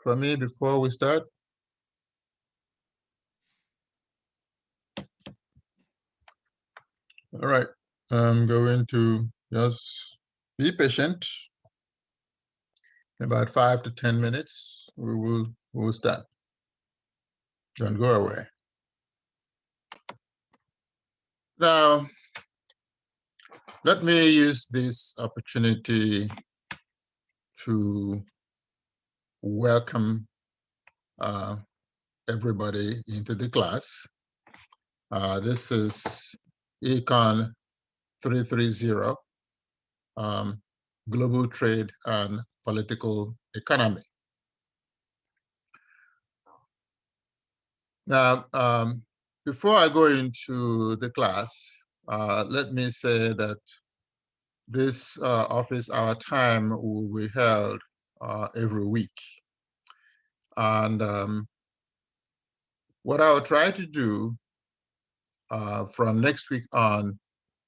for me before we start? All right, I'm going to just be patient. In about 5 to 10 minutes, we will start. Don't go away. Now, let me use this opportunity to welcome everybody into the class. This is ECON330, Global Trade and Political Economy. Now, before I go into the class, let me say that this office hour time will be held every week. And what I'll try to do from next week on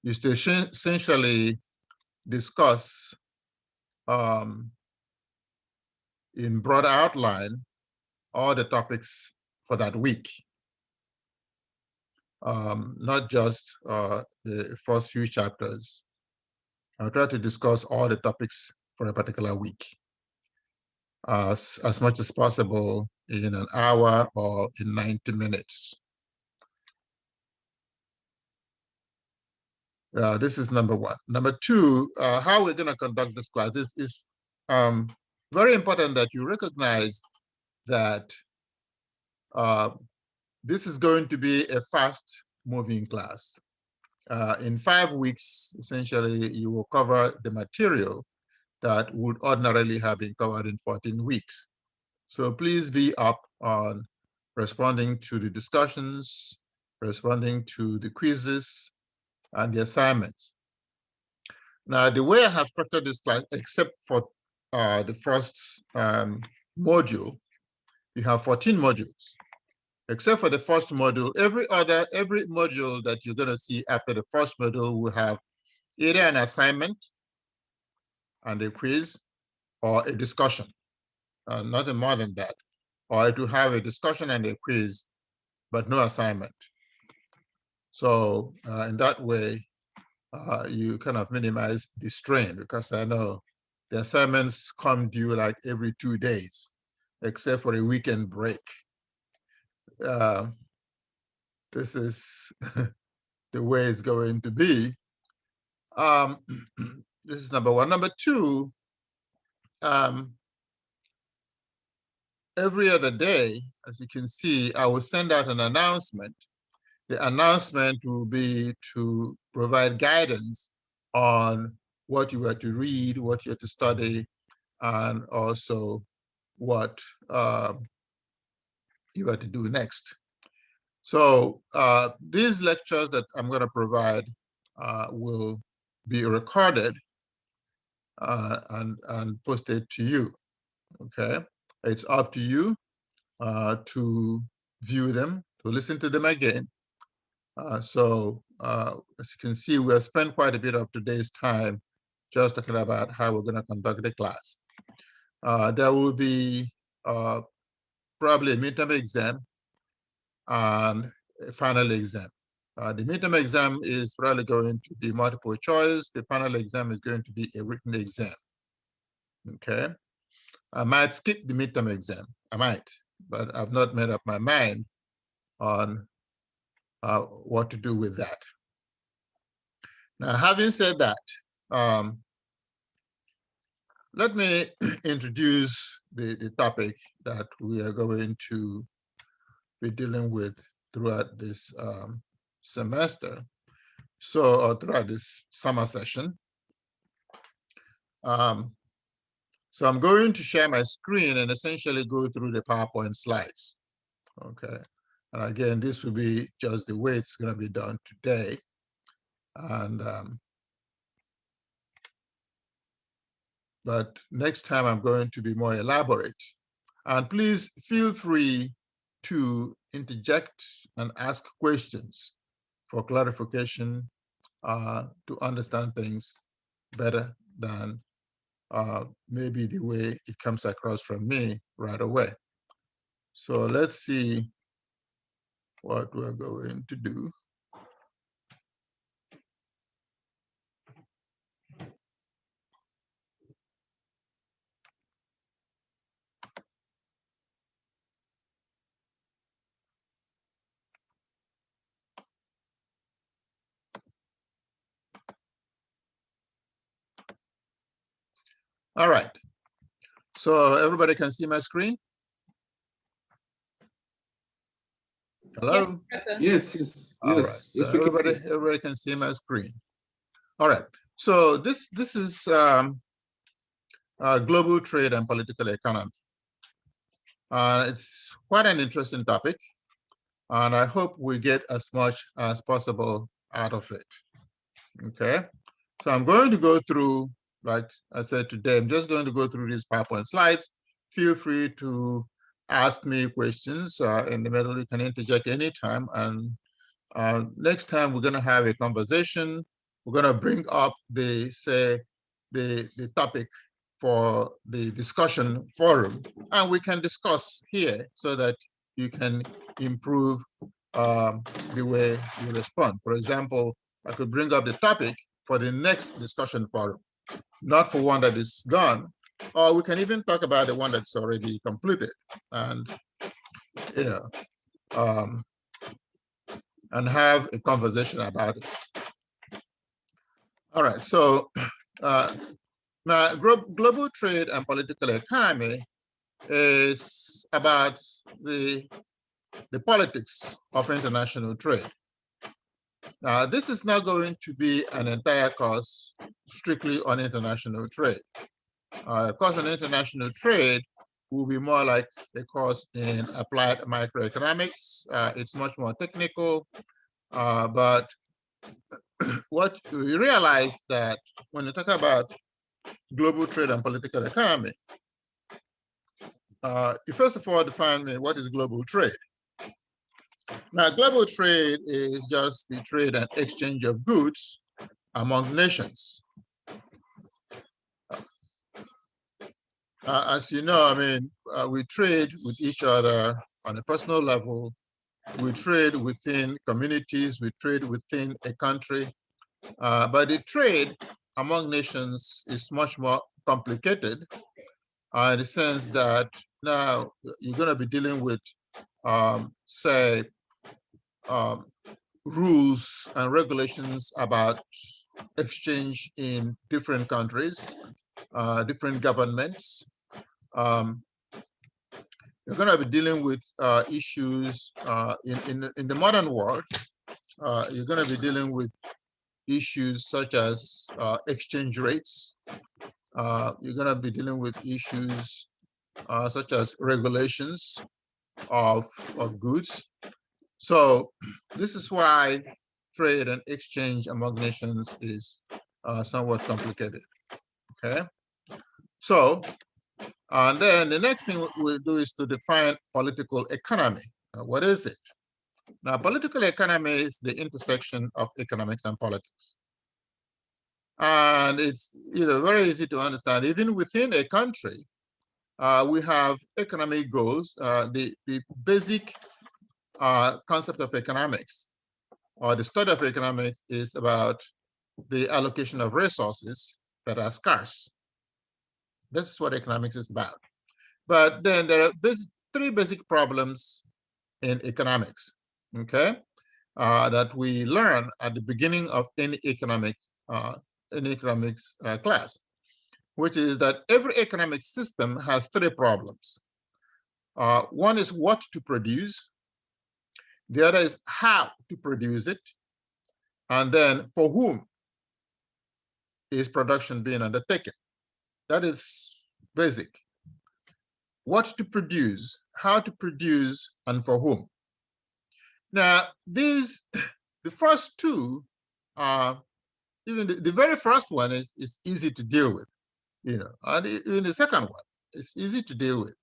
is to essentially discuss in broad outline all the topics for that week. Not just the first few chapters. I'll try to discuss all the topics for a particular week as much as possible in an hour or in 90 minutes. This is number one. Number two, how we're going to conduct this class. This is very important that you recognize that this is going to be a fast-moving class. In 5 weeks, essentially, you will cover the material that would ordinarily have been covered in 14 weeks. So please be up on responding to the discussions, responding to the quizzes, and the assignments. Now, the way I have structured this class, except for the first module, you have 14 modules. Except for the first module, every module that you're going to see after the first module will have either an assignment and a quiz or a discussion, nothing more than that. Or it will have a discussion and a quiz, but no assignment. So in that way, you kind of minimize the strain, because I know the assignments come due like every 2 days, except for a weekend break. This is the way it's going to be. This is number one. Number two, every other day, as you can see, I will send out an announcement. The announcement will be to provide guidance on what you are to read, what you are to study, and also what you are to do next. So these lectures that I'm going to provide will be recorded and posted to you. Okay, it's up to you to view them, to listen to them again. So as you can see, we have spent quite a bit of today's time just talking about how we're going to conduct the class. There will be probably a midterm exam and a final exam. The midterm exam is probably going to be multiple choice. The final exam is going to be a written exam. Okay. I might skip the midterm exam. I might, but I've not made up my mind on what to do with that. Now, having said that, let me introduce the topic that we are going to be dealing with throughout this semester, or throughout this summer session. So I'm going to share my screen and essentially go through the PowerPoint slides. Okay, and again, this will be just the way it's going to be done today. And but next time I'm going to be more elaborate. And please feel free to interject and ask questions for clarification, to understand things better than maybe the way it comes across from me right away. So let's see what we're going to do. All right. So everybody can see my screen? Hello? Yes, yes, All right. yes, yes, So we can see. everybody can see my screen. All right. So this is global trade and political economy. It's quite an interesting topic, and I hope we get as much as possible out of it. Okay. So I'm going to go through, like I said today, I'm just going to go through these PowerPoint slides. Feel free to ask me questions in the middle. You can interject anytime. And next time we're going to have a conversation. We're going to bring up the topic for the discussion forum, and we can discuss here so that you can improve the way you respond. For example, I could bring up the topic for the next discussion forum, not for one that is gone, or we can even talk about the one that's already completed, and you know, um, and have a conversation about it. All right, so now global trade and political economy is about the politics of international trade. Now, this is not going to be an entire course strictly on international trade. A course on international trade will be more like a course in applied microeconomics. It's much more technical, but what we realize that when you talk about global trade and political economy, you first of all define what is global trade. Now, global trade is just the trade and exchange of goods among nations. As you know, I mean, we trade with each other on a personal level. We trade within communities. We trade within a country. But the trade among nations is much more complicated in the sense that now you're going to be dealing with, say, rules and regulations about exchange in different countries, different governments. You're going to be dealing with issues in the modern world. You're going to be dealing with issues such as exchange rates. You're going to be dealing with issues such as regulations of goods. So this is why trade and exchange among nations is somewhat complicated. Okay. So, and then the next thing we'll do is to define political economy. Now, what is it? Now, political economy is the intersection of economics and politics. And it's very easy to understand. Even within a country, we have economic goals. The basic concept of economics, or the study of economics, is about the allocation of resources that are scarce. This is what economics is about. But then there are three basic problems in economics, okay, that we learn at the beginning of any economics class, which is that every economic system has three problems. One is what to produce. The other is how to produce it. And then for whom is production being undertaken? That is basic. What to produce, how to produce, and for whom. Now, the first two, even the very first one is easy to deal with, and even the second one is easy to deal with.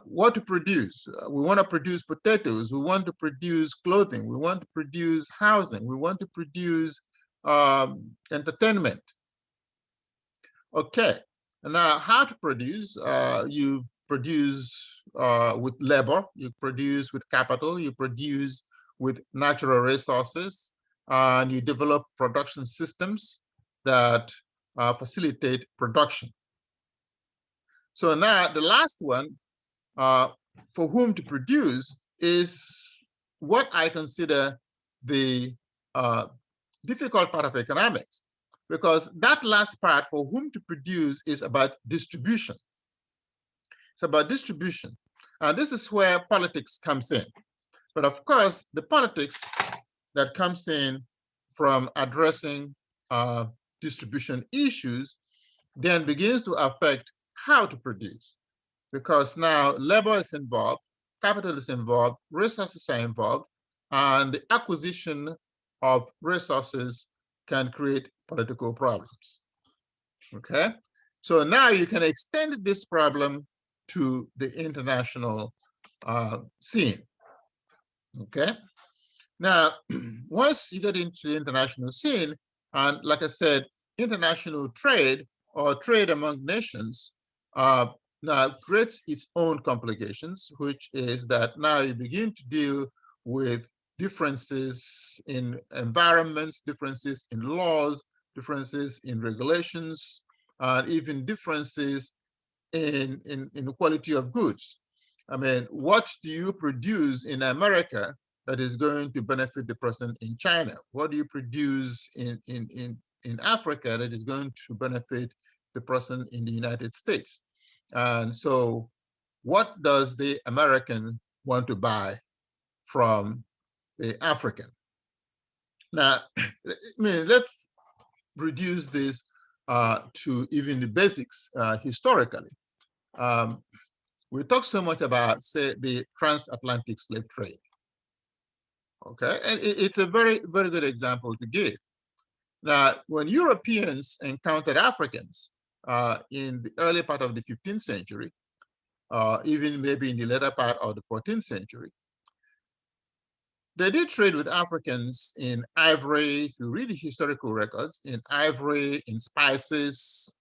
What to produce? We want to produce potatoes. We want to produce clothing. We want to produce housing. We want to produce entertainment. Okay, now how to produce? You produce with labor, you produce with capital, you produce with natural resources, and you develop production systems that facilitate production. So now the last one, for whom to produce, is what I consider the difficult part of economics, because that last part, for whom to produce, is about distribution. It's about distribution. And this is where politics comes in. But of course, the politics that comes in from addressing distribution issues then begins to affect how to produce, because now labor is involved, capital is involved, resources are involved, and the acquisition of resources can create political problems. Okay, so now you can extend this problem to the international scene. Okay, now once you get into the international scene, and like I said, international trade or trade among nations now creates its own complications, which is that now you begin to deal with differences in environments, differences in laws, differences in regulations, and even differences in the quality of goods. I mean, what do you produce in America that is going to benefit the person in China? What do you produce in Africa that is going to benefit the person in the United States? And so what does the American want to buy from the African? Now, I mean, let's reduce this to even the basics historically. We talk so much about, say, the transatlantic slave trade. Okay, and it's a very, very good example to give. Now, when Europeans encountered Africans in the early part of the 15th century, even maybe in the later part of the 14th century, they did trade with Africans in ivory. If you read the historical records, in ivory, in spices,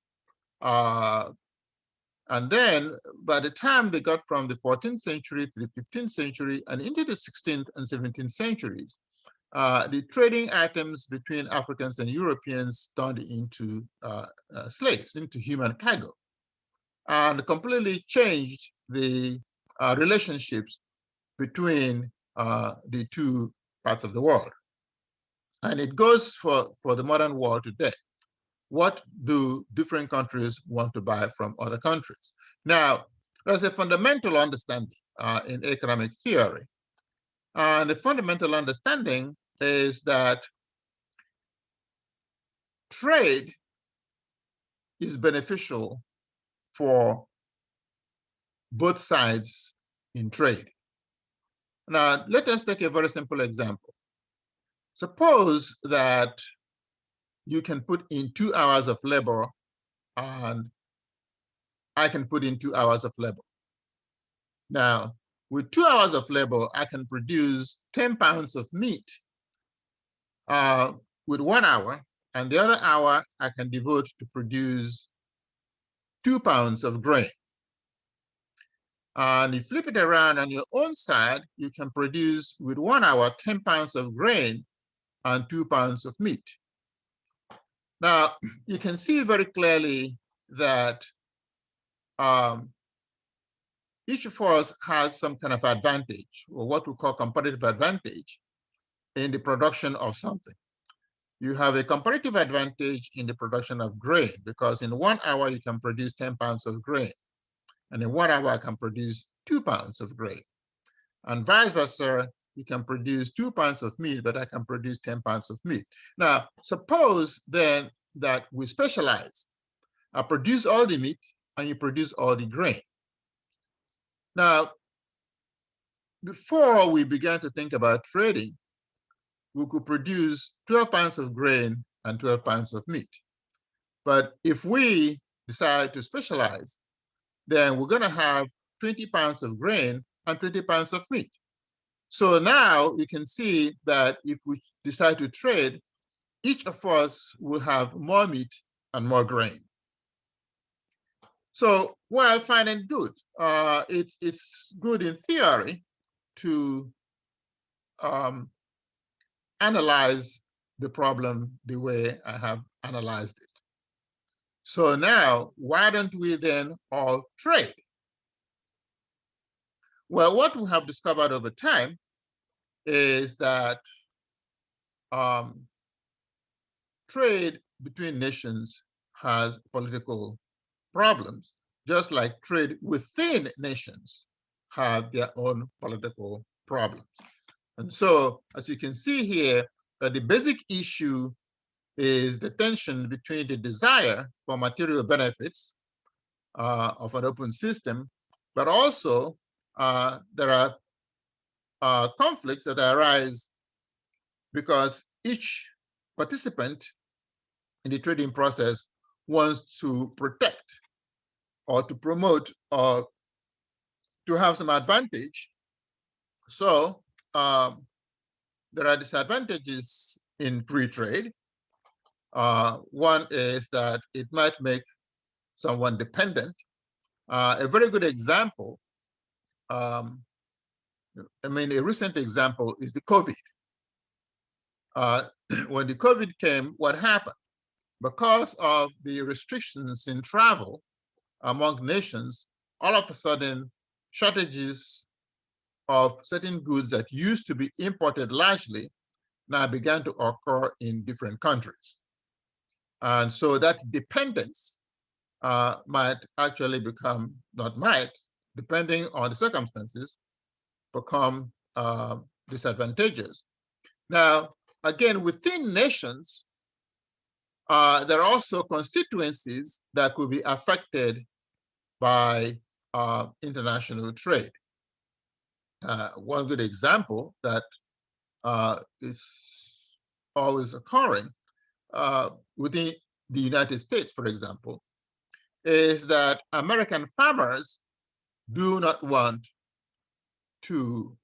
and then by the time they got from the 14th century to the 15th century and into the 16th and 17th centuries, the trading items between Africans and Europeans turned into slaves, into human cargo, and completely changed the relationships between the two parts of the world. And it goes for the modern world today. What do different countries want to buy from other countries? Now, there's a fundamental understanding in economic theory. And the fundamental understanding is that trade is beneficial for both sides in trade. Now, let us take a very simple example. Suppose that you can put in 2 hours of labor and I can put in 2 hours of labor. Now, with 2 hours of labor, I can produce 10 pounds of meat with 1 hour, and the other hour I can devote to produce 2 pounds of grain. And you flip it around on your own side, you can produce with 1 hour 10 pounds of grain and 2 pounds of meat. Now, you can see very clearly that each of us has some kind of advantage, or what we call competitive advantage, in the production of something. You have a comparative advantage in the production of grain, because in 1 hour you can produce 10 pounds of grain, and in 1 hour I can produce 2 pounds of grain. And vice versa, you can produce 2 pounds of meat, but I can produce 10 pounds of meat. Now, suppose then that we specialize. I produce all the meat and you produce all the grain. Now, before we began to think about trading, we could produce 12 pounds of grain and 12 pounds of meat. But if we decide to specialize, then we're going to have 20 pounds of grain and 20 pounds of meat. So now you can see that if we decide to trade, each of us will have more meat and more grain. So while fine and good, it's good in theory to um, analyze the problem the way I have analyzed it. So now, why don't we then all trade? Well, what we have discovered over time is that um, trade between nations has political problems, just like trade within nations have their own political problems. And so, as you can see here, the basic issue is the tension between the desire for material benefits of an open system, but also there are conflicts that arise because each participant in the trading process wants to protect or to promote or to have some advantage. So there are disadvantages in free trade. One is that it might make someone dependent. A very good example, a recent example is the COVID. When the COVID came, what happened? Because of the restrictions in travel among nations, all of a sudden, shortages of certain goods that used to be imported largely now began to occur in different countries. And so that dependence might actually become, not might, depending on the circumstances, become disadvantageous. Now, again, within nations, there are also constituencies that could be affected by international trade. One good example that is always occurring within the United States, for example, is that American farmers do not want to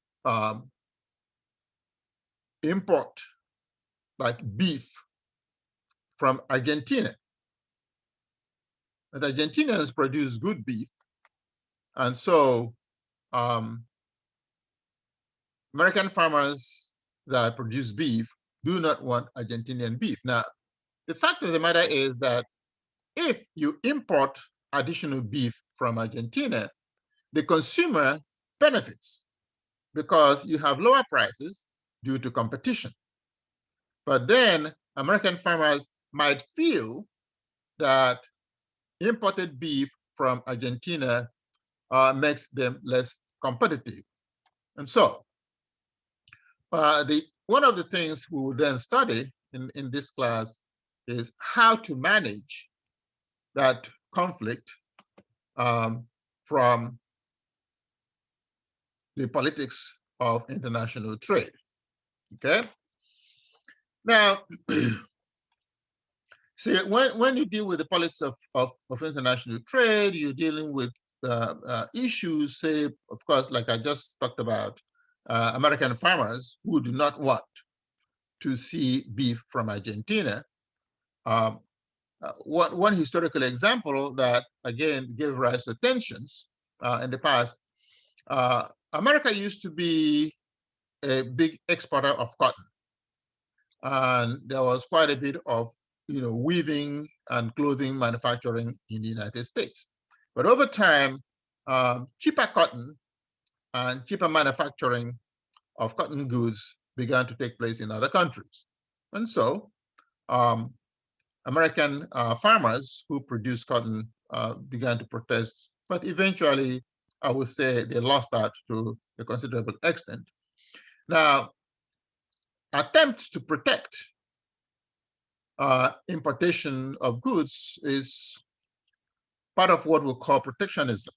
import like beef from Argentina. And Argentinians produce good beef, and so American farmers that produce beef do not want Argentinian beef. Now, the fact of the matter is that if you import additional beef from Argentina, the consumer benefits because you have lower prices due to competition. But then American farmers might feel that imported beef from Argentina makes them less competitive. And so one of the things we will then study in this class is how to manage that conflict from the politics of international trade. Okay. Now, see, when you deal with the politics of international trade, you're dealing with issues, say, of course, like I just talked about, American farmers who do not want to see beef from Argentina. One historical example that, again, gave rise to tensions in the past, America used to be a big exporter of cotton. And there was quite a bit of weaving and clothing manufacturing in the United States. But over time, cheaper cotton and cheaper manufacturing of cotton goods began to take place in other countries. And so American farmers who produce cotton began to protest, but eventually, I would say they lost out to a considerable extent. Now, attempts to protect importation of goods is part of what we call protectionism.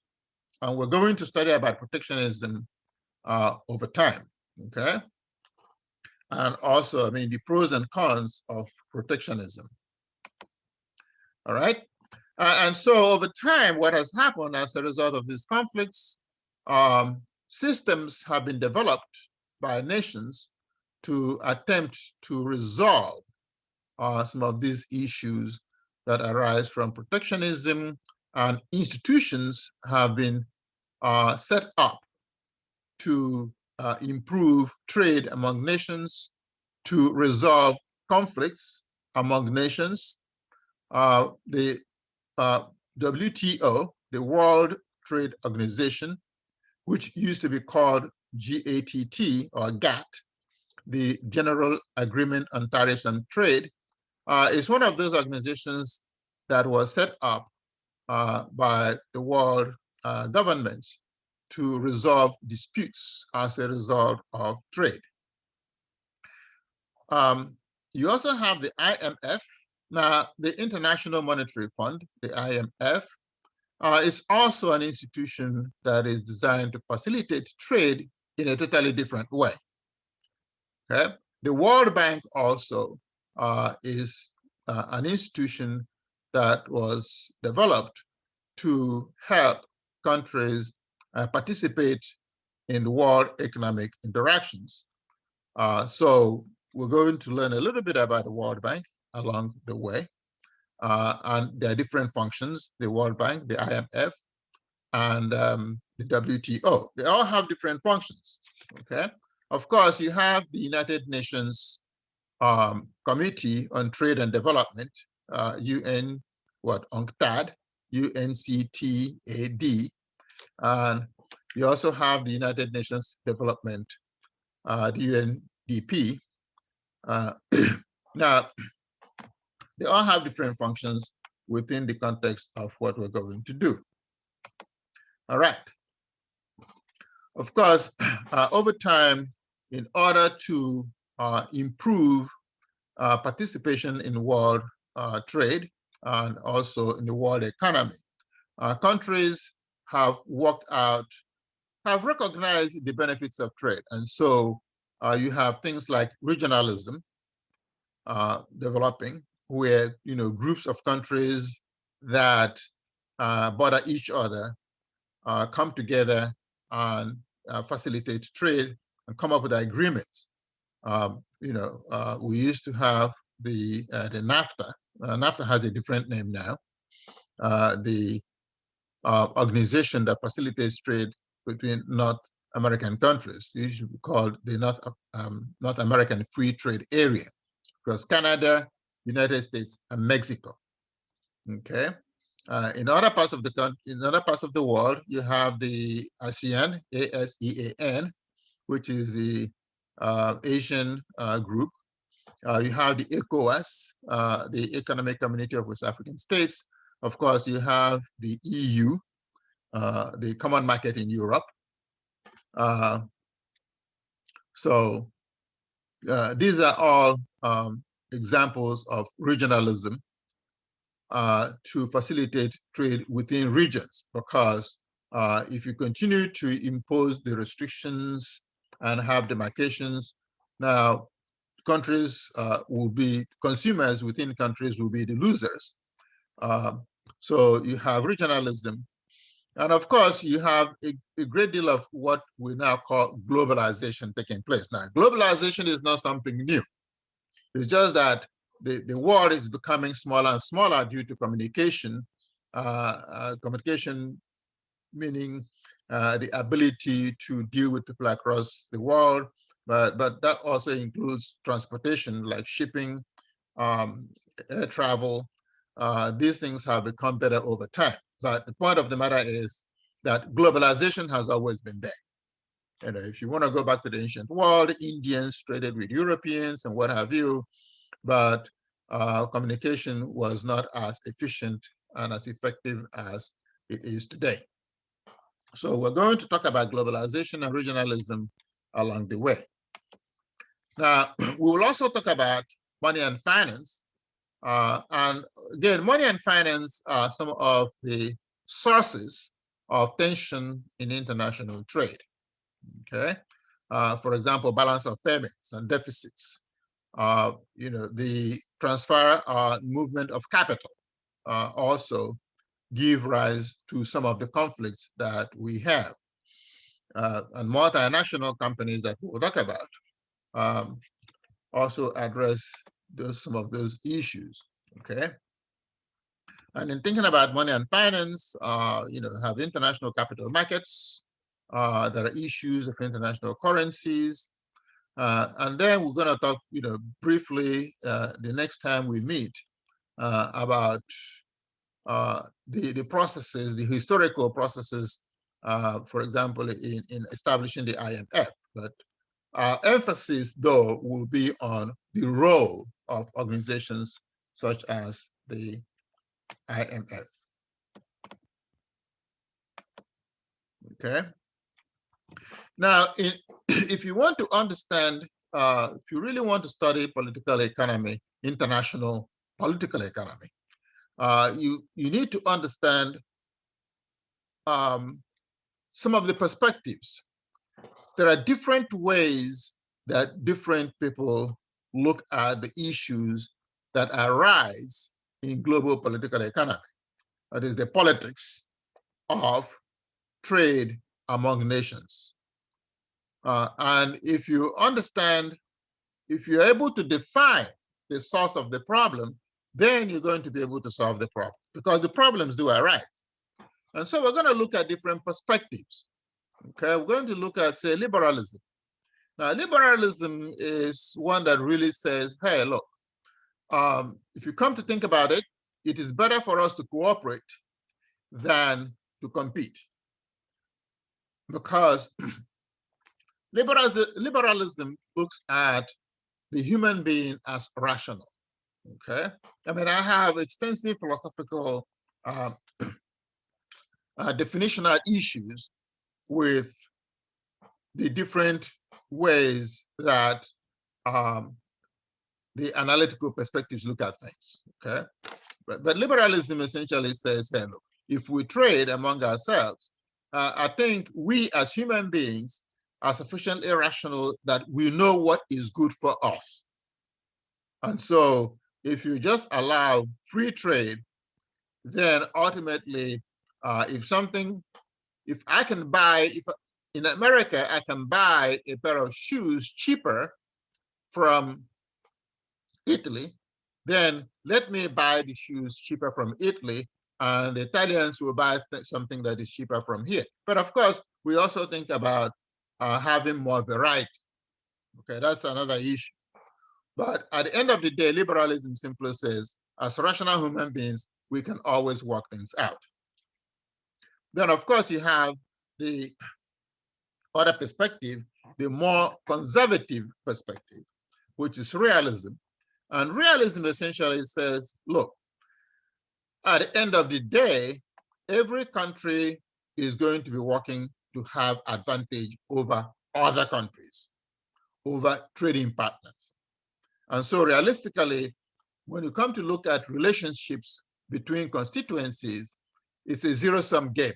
And we're going to study about protectionism over time, okay? And also, the pros and cons of protectionism. All right? And so over time, what has happened as a result of these conflicts, systems have been developed by nations to attempt to resolve some of these issues that arise from protectionism and institutions have been set up to improve trade among nations, to resolve conflicts among nations. The WTO, the World Trade Organization, which used to be called GATT or GATT, the General Agreement on Tariffs and Trade, is one of those organizations that was set up by the world governments to resolve disputes as a result of trade. You also have the IMF. Now, the International Monetary Fund, the IMF, is also an institution that is designed to facilitate trade in a totally different way. Okay? The World Bank also is an institution that was developed to help countries participate in world economic interactions. So we're going to learn a little bit about the World Bank along the way. And there are different functions, the World Bank, the IMF, and the WTO. They all have different functions, okay? Of course, you have the United Nations Committee on Trade and Development, UN, UNCTAD, UNCTAD, and you also have the United Nations Development, the UNDP. Now, they all have different functions within the context of what we're going to do. All right. Of course, over time, in order to improve participation in world trade and also in the world economy, countries have worked out, have recognized the benefits of trade. And so you have things like regionalism developing, where groups of countries that border each other come together and facilitate trade and come up with agreements. We used to have the NAFTA. NAFTA has a different name now. The organization that facilitates trade between North American countries. It should be called the North American Free Trade Area, because Canada, United States, and Mexico. Okay. In other parts of the world, you have the ASEAN, ASEAN, which is the Asian group. You have the ECOWAS, the Economic Community of West African States. Of course, you have the EU, the Common Market in Europe. So these are all examples of regionalism to facilitate trade within regions, because if you continue to impose the restrictions and have demarcations, now consumers within countries will be the losers. So you have regionalism. And of course, you have a great deal of what we now call globalization taking place. Now, globalization is not something new. It's just that the world is becoming smaller and smaller due to communication. Communication meaning the ability to deal with people across the world, but that also includes transportation, like shipping, air travel. These things have become better over time. But the point of the matter is that globalization has always been there. If you want to go back to the ancient world, Indians traded with Europeans and what have you, but communication was not as efficient and as effective as it is today. So we're going to talk about globalization and regionalism along the way. Now, we will also talk about money and finance. And again, money and finance are some of the sources of tension in international trade. Okay, for example, balance of payments and deficits. The transfer movement of capital also give rise to some of the conflicts that we have. And multinational companies that we'll talk about also address some of those issues, okay? And in thinking about money and finance, have international capital markets. There are issues of international currencies. And then we're going to talk, briefly the next time we meet about the processes, the historical processes, for example, in establishing the IMF. But our emphasis, though, will be on the role of organizations such as the IMF. Okay. Now, if you want to understand, if you really want to study political economy, international political economy, you need to understand some of the perspectives. There are different ways that different people look at the issues that arise in global political economy. That is the politics of trade among nations. And if you understand, if you're able to define the source of the problem, then you're going to be able to solve the problem, because the problems do arise. And so we're going to look at different perspectives. Okay, we're going to look at, say, liberalism. Now, liberalism is one that really says, hey, look, if you come to think about it, it is better for us to cooperate than to compete. Because liberalism looks at the human being as rational. Okay, I mean, I have extensive philosophical definitional issues with the different ways that the analytical perspectives look at things. Okay, but liberalism essentially says, hey, look, if we trade among ourselves, I think we as human beings are sufficiently rational that we know what is good for us. And so if you just allow free trade, then ultimately, if I can buy, if in America, I can buy a pair of shoes cheaper from Italy, then let me buy the shoes cheaper from Italy, and the Italians will buy something that is cheaper from here. But of course, we also think about having more variety. Okay, that's another issue. But at the end of the day, liberalism simply says, as rational human beings, we can always work things out. Then, of course, you have the other perspective, the more conservative perspective, which is realism. And realism essentially says, look, at the end of the day, every country is going to be working to have advantage over other countries, over trading partners. And so realistically, when you come to look at relationships between constituencies, it's a zero-sum game.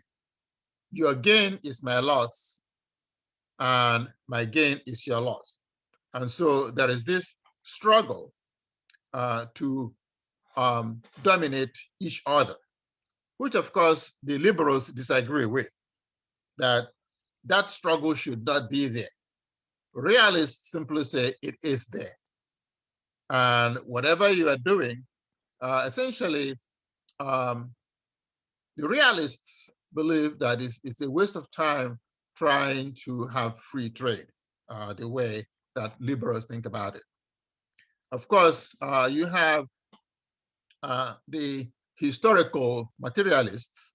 Your gain is my loss, and my gain is your loss. And so there is this struggle to dominate each other, which of course the liberals disagree with, that struggle should not be there. Realists simply say it is there. And whatever you are doing, essentially, the realists believe that it's a waste of time trying to have free trade, the way that liberals think about it. Of course, you have the historical materialists,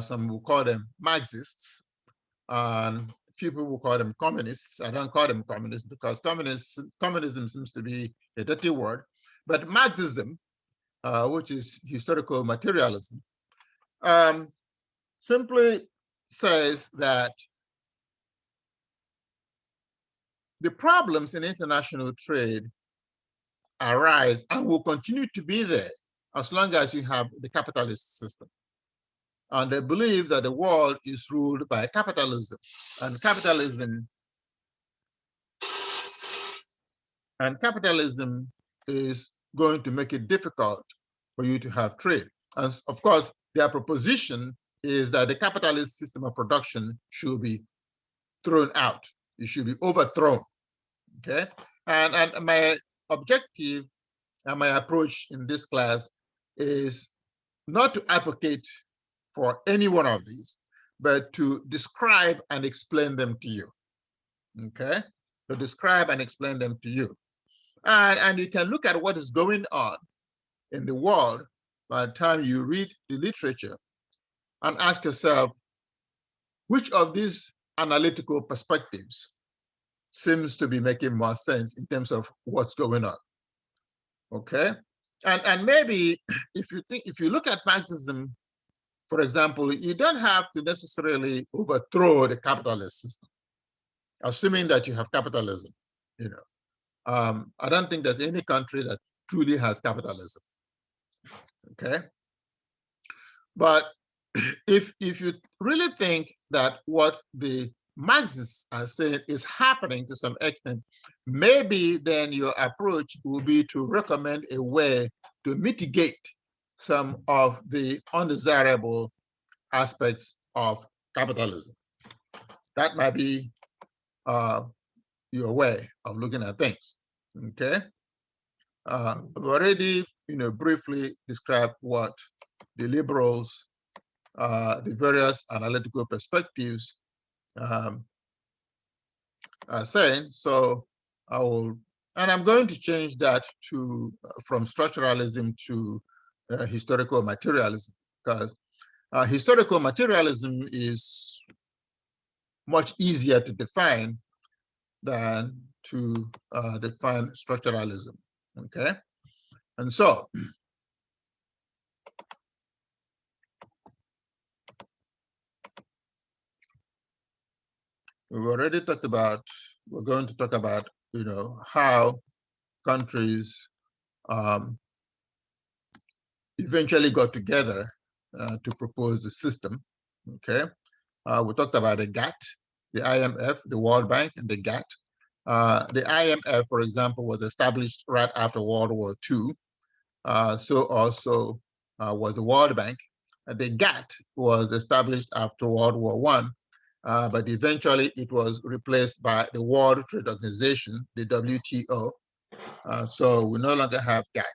some will call them Marxists, and few people will call them communists. I don't call them communists because communism seems to be a dirty word. But Marxism, which is historical materialism, simply says that the problems in international trade arise and will continue to be there as long as you have the capitalist system. And they believe that the world is ruled by capitalism, and capitalism is going to make it difficult for you to have trade. And of course, their proposition is that the capitalist system of production should be thrown out. It should be overthrown. Okay, and my objective and my approach in this class is not to advocate for any one of these, but to describe and explain them to you, okay? To describe and explain them to you. And you can look at what is going on in the world by the time you read the literature and ask yourself, which of these analytical perspectives seems to be making more sense in terms of what's going on, okay? And maybe if you look at Marxism, for example, you don't have to necessarily overthrow the capitalist system, assuming that you have capitalism. You know, I don't think there's any country that truly has capitalism. Okay, but if you really think that what the Marxists are saying is happening to some extent, maybe then your approach will be to recommend a way to mitigate some of the undesirable aspects of capitalism. That might be your way of looking at things. Okay, I've already, briefly described what the liberals, the various analytical perspectives are saying. So I'm going to change that to from structuralism to historical materialism, because historical materialism is much easier to define than to define structuralism, okay? And so, we've already talked about, we're going to talk about, how countries eventually got together to propose the system, okay? We talked about the GATT, the IMF, the World Bank, and the GATT. The IMF, for example, was established right after World War II. So also was the World Bank. The GATT was established after World War I, but eventually it was replaced by the World Trade Organization, the WTO. So we no longer have GATT.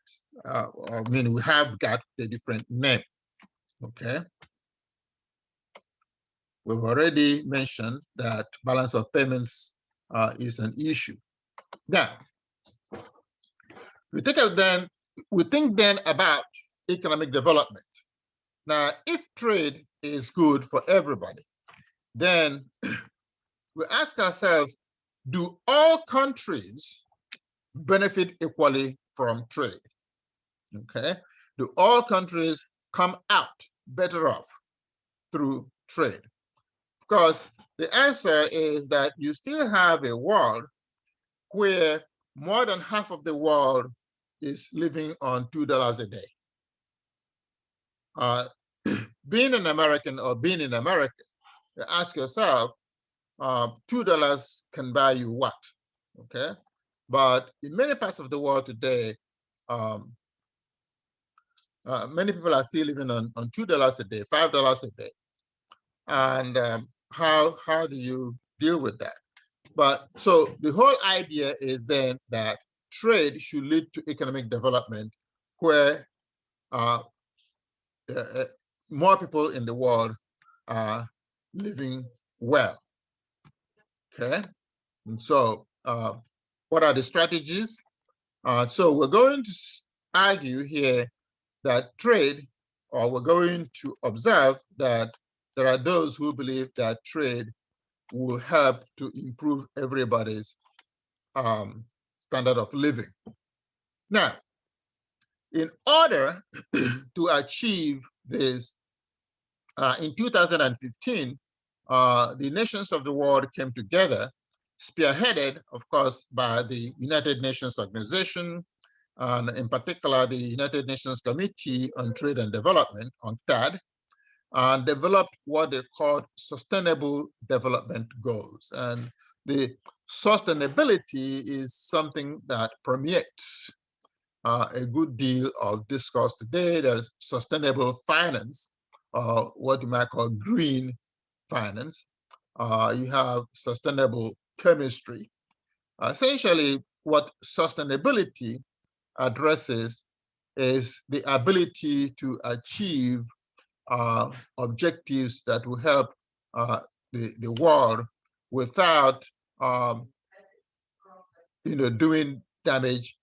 I mean, we have GATT with a different name, okay? We've already mentioned that balance of payments is an issue. Now, we think then about economic development. Now, if trade is good for everybody, then we ask ourselves, do all countries benefit equally from trade? Okay, do all countries come out better off through trade? Of course, the answer is that you still have a world where more than half of the world is living on $2 a day. Being an American or being in America, you ask yourself, $2 can buy you what? Okay, but in many parts of the world today, many people are still living on $2 a day, $5 a day, and how do you deal with that? But so the whole idea is then that trade should lead to economic development where more people in the world are living well, okay? And so what are the strategies? So we're going to argue here that trade, or we're going to observe that there are those who believe that trade will help to improve everybody's standard of living. Now, in order to achieve this, in 2015, the nations of the world came together, spearheaded, of course, by the United Nations Organization, and in particular, the United Nations Committee on Trade and Development, UNCTAD, and developed what they called Sustainable Development Goals. And the sustainability is something that permeates a good deal of discourse today. There's sustainable finance, what you might call green finance. You have sustainable chemistry. Essentially, what sustainability addresses is the ability to achieve objectives that will help the world without doing damage,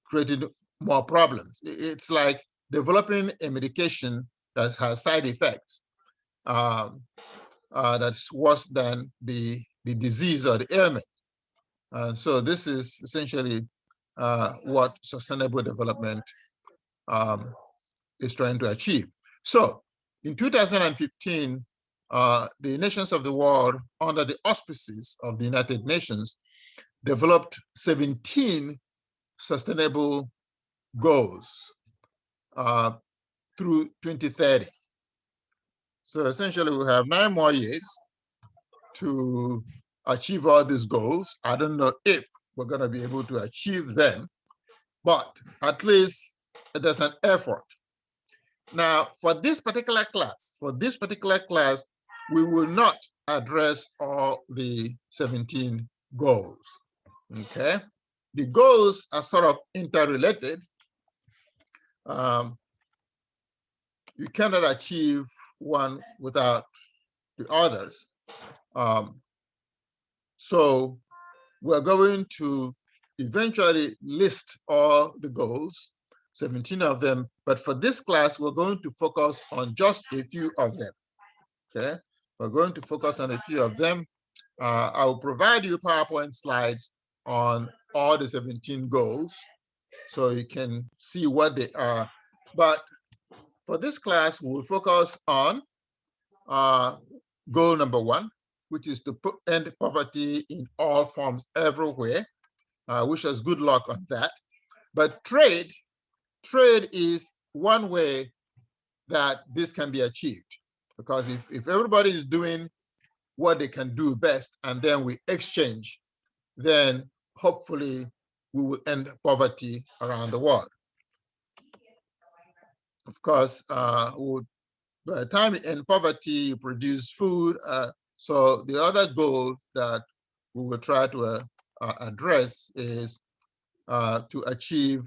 creating more problems. It's like developing a medication that has side effects that's worse than the disease or the ailment. And so this is essentially what sustainable development is trying to achieve. So in 2015, the nations of the world, under the auspices of the United Nations, developed 17 sustainable goals through 2030. So essentially, we have 9 more years to achieve all these goals. I don't know if we're going to be able to achieve them, but at least there's an effort. Now, for this particular class, we will not address all the 17 goals, okay? The goals are sort of interrelated. You cannot achieve one without the others. So we're going to eventually list all the goals, 17 of them, but for this class, we're going to focus on just a few of them, okay? We're going to focus on a few of them. I will provide you PowerPoint slides on all the 17 goals so you can see what they are. But for this class, we'll focus on goal number 1, which is to end poverty in all forms everywhere. Wish us good luck on that. But trade is one way that this can be achieved, because if everybody is doing what they can do best and then we exchange, then hopefully we will end poverty around the world. Of course, by the time you end poverty, you produce food. So the other goal that we will try to address is to achieve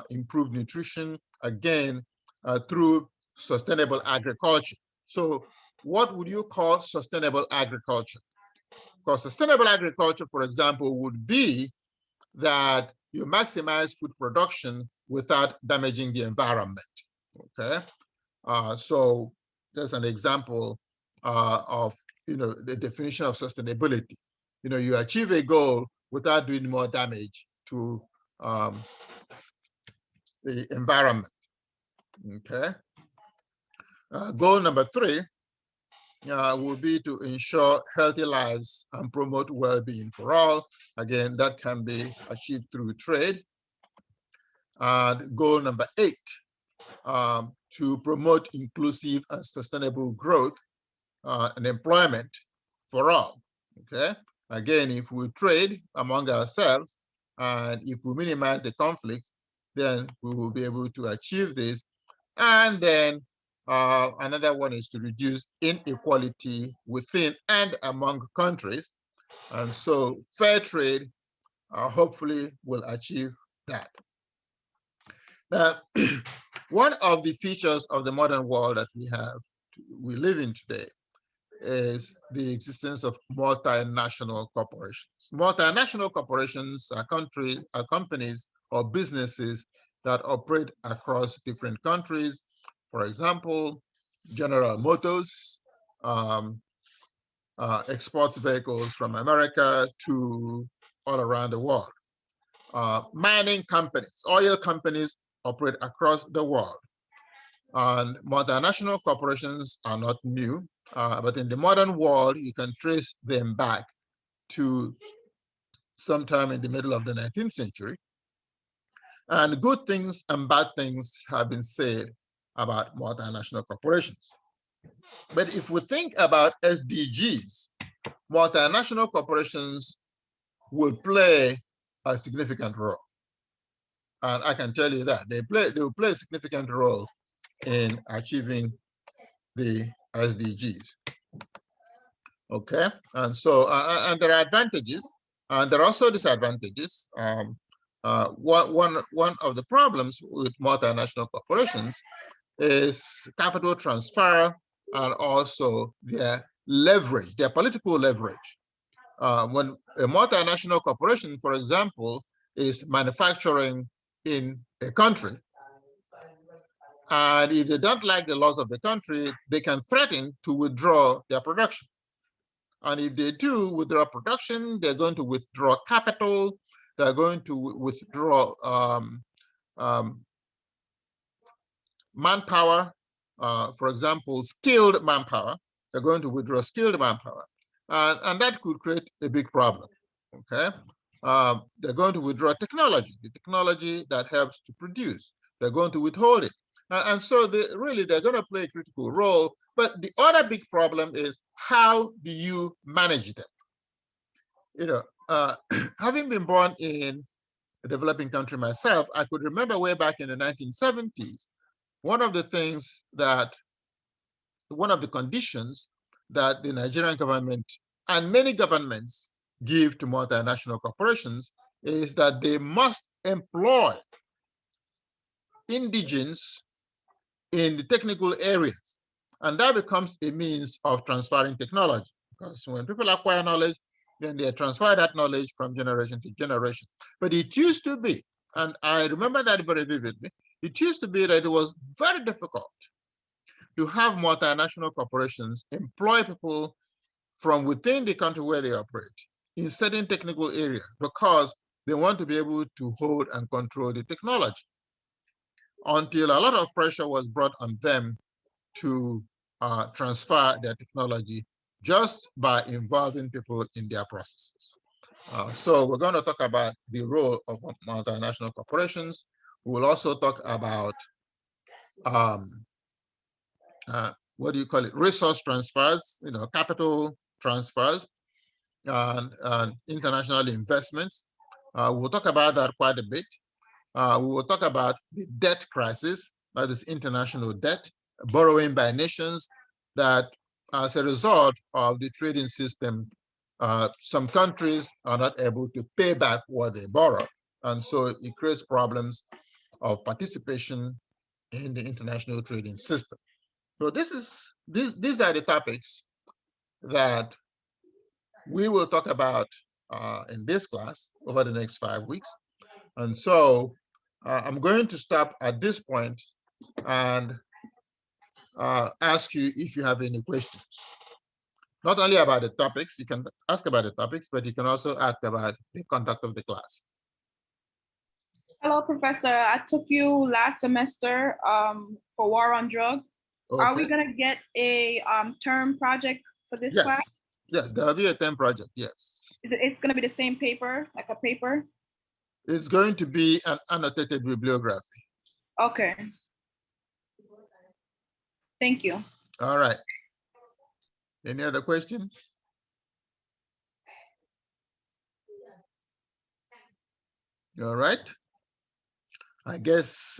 improved nutrition, again, through sustainable agriculture. So what would you call sustainable agriculture? Because sustainable agriculture, for example, would be that you maximize food production without damaging the environment, okay? So there's an example of the definition of sustainability. You achieve a goal without doing more damage to the environment, okay? Goal number 3 will be to ensure healthy lives and promote well-being for all. Again, that can be achieved through trade. And goal number 8, to promote inclusive and sustainable growth and employment for all, okay? Again, if we trade among ourselves and if we minimize the conflicts, then we will be able to achieve this. And then another one is to reduce inequality within and among countries. And so fair trade hopefully will achieve that. Now, one of the features of the modern world that we live in today is the existence of multinational corporations. Multinational corporations are companies or businesses that operate across different countries. For example, General Motors exports vehicles from America to all around the world. Mining companies, oil companies operate across the world. And multinational corporations are not new, but in the modern world, you can trace them back to sometime in the middle of the 19th century. And good things and bad things have been said about multinational corporations. But if we think about SDGs, multinational corporations will play a significant role. And I can tell you that they will play a significant role in achieving the SDGs. Okay, and so and there are advantages and there are also disadvantages. One of the problems with multinational corporations is capital transfer and also their leverage, their political leverage. When a multinational corporation, for example, is manufacturing in a country, and if they don't like the laws of the country, they can threaten to withdraw their production. And if they do withdraw production, they're going to withdraw capital, they're going to withdraw manpower, for example, skilled manpower. They're going to withdraw skilled manpower. And that could create a big problem, okay? They're going to withdraw technology, the technology that helps to produce. They're going to withhold it. And so they're going to play a critical role. But the other big problem is, how do you manage them? You know, having been born in a developing country myself, I could remember way back in the 1970s, one of the conditions that the Nigerian government and many governments give to multinational corporations is that they must employ indigenes in the technical areas. And that becomes a means of transferring technology, because when people acquire knowledge, then they transfer that knowledge from generation to generation. But it used to be, and I remember that very vividly, it used to be that it was very difficult to have multinational corporations employ people from within the country where they operate in certain technical areas, because they want to be able to hold and control the technology, until a lot of pressure was brought on them to transfer their technology just by involving people in their processes. So we're going to talk about the role of multinational corporations. We will also talk about what do you call it? Resource transfers, capital transfers, and international investments. We'll talk about that quite a bit. We will talk about the debt crisis, that is international debt, borrowing by nations, that as a result of the trading system, some countries are not able to pay back what they borrow. And so it creates problems of participation in the international trading system. So these are the topics that we will talk about in this class over the next 5 weeks. And so I'm going to stop at this point and ask you if you have any questions. Not only about the topics, you can ask about the topics, but you can also ask about the conduct of the class. Hello, Professor. I took you last semester for War on Drugs. Okay. Are we going to get a term project for this class? Yes, there will be a term project, yes. It's going to be the same paper, like a paper? It's going to be an annotated bibliography. Okay. Thank you. All right. Any other questions? All right. I guess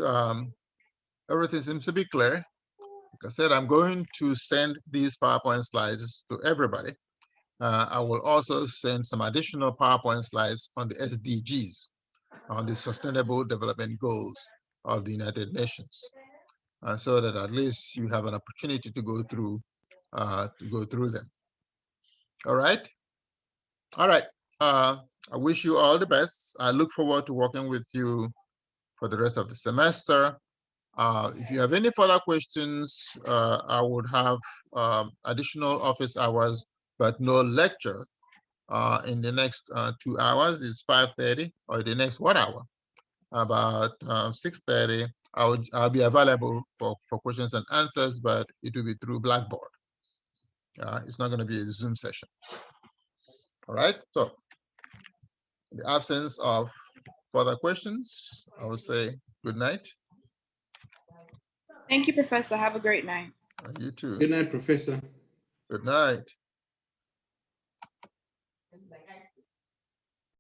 everything seems to be clear. Like I said, I'm going to send these PowerPoint slides to everybody. I will also send some additional PowerPoint slides on the SDGs, on the Sustainable Development Goals of the United Nations, so that at least you have an opportunity to go through them. All right. All right. I wish you all the best. I look forward to working with you for the rest of the semester. If you have any further questions, I would have additional office hours, but no lecture in the next 2 hours. Is 5:30, or the next 1 hour. About 6:30, I'll be available for questions and answers, but it will be through Blackboard. It's not going to be a Zoom session. All right. So in the absence of further questions, I will say good night. Thank you, Professor. Have a great night. You too. Good night, Professor. Good night.